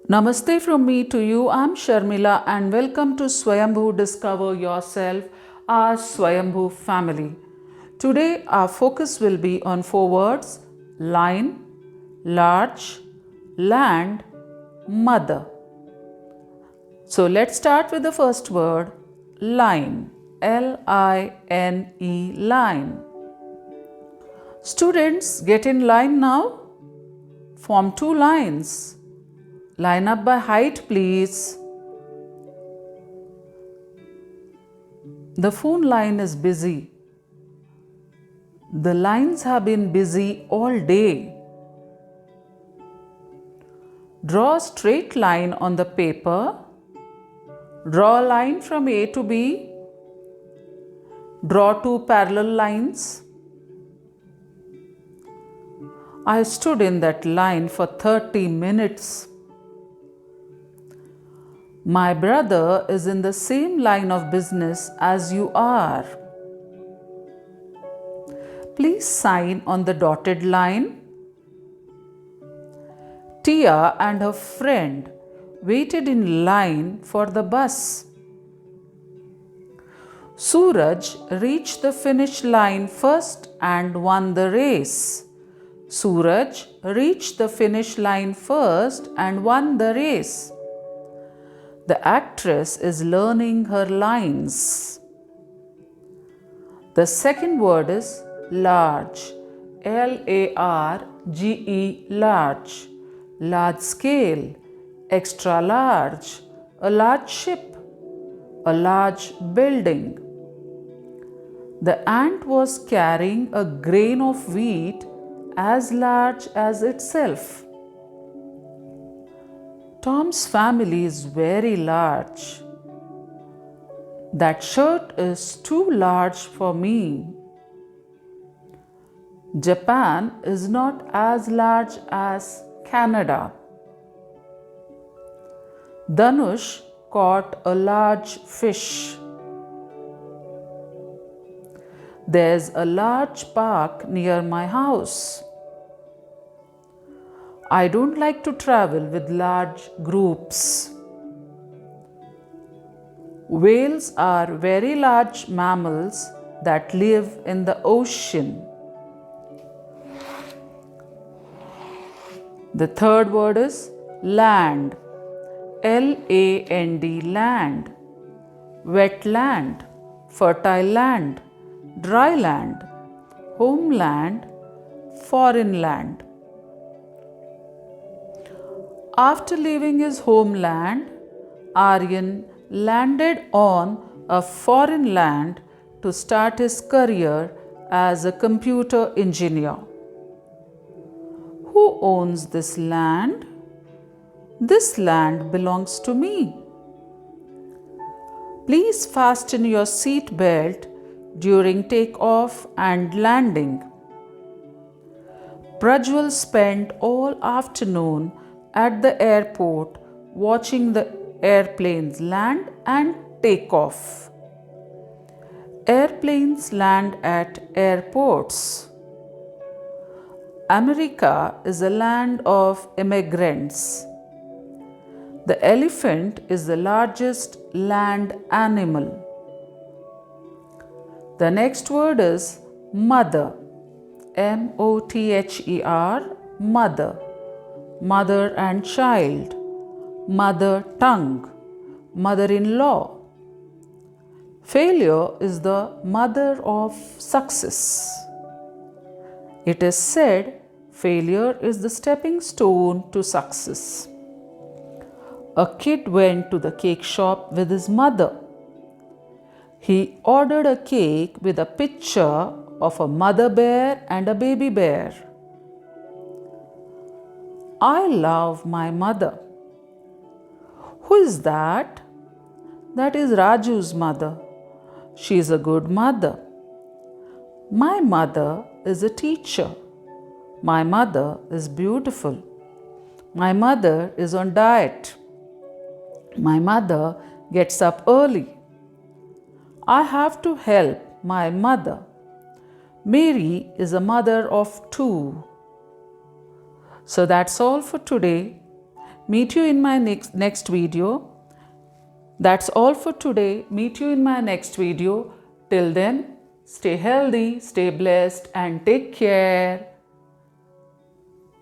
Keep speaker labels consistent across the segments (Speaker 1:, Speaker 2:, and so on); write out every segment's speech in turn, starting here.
Speaker 1: Namaste from me to you. I'm Sharmila and welcome to Swayambhu Discover Yourself, our Swayambhu family. Today our focus will be on four words: line, large, land, mother. So let's start with the first word, line. L-I-N-E, line. Students, get in line now. Form two lines. Line up by height, please. The phone line is busy. The lines have been busy all day. Draw a straight line on the paper. Draw a line from A to B. Draw two parallel lines. I stood in that line for 30 minutes. My brother is in the same line of business as you are. Please sign on the dotted line. Tia and her friend waited in line for the bus. Suraj reached the finish line first and won the race. Suraj reached the finish line first and won the race. The actress is learning her lines. The second word is large. L-A-R-G-E, large. Large scale, extra large, a large ship, a large building. The ant was carrying a grain of wheat as large as itself. Tom's family is very large. That shirt is too large for me. Japan is not as large as Canada. Dhanush caught a large fish. There's a large park near my house. I don't like to travel with large groups. Whales are very large mammals that live in the ocean. The third word is land. L-A-N-D, land. Wet land, fertile land, dry land, homeland, foreign land. After leaving his homeland, Aryan landed on a foreign land to start his career as a computer engineer. Who owns this land? This land belongs to me. Please fasten your seat belt during takeoff and landing. Prajwal spent all afternoon at the airport watching the airplanes land and take off. Airplanes land at airports. America is a land of immigrants. The elephant is the largest land animal. The next word is mother. M-O-T-H-E-R, mother. Mother and child, mother tongue, mother-in-law. Failure is the mother of success. It is said failure is the stepping stone to success. A kid went to the cake shop with his mother. He ordered a cake with a picture of a mother bear and a baby bear. I love my mother. Who is that? That is Raju's mother. She is a good mother. My mother is a teacher. My mother is beautiful. My mother is on diet. My mother gets up early. I have to help my mother. Mary is a mother of two. So that's all for today. Meet you in my next video. That's all for today. Meet you in my next video. Till then, stay healthy, stay blessed, and take care.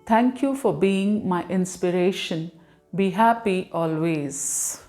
Speaker 1: Thank you for being my inspiration. Be happy always.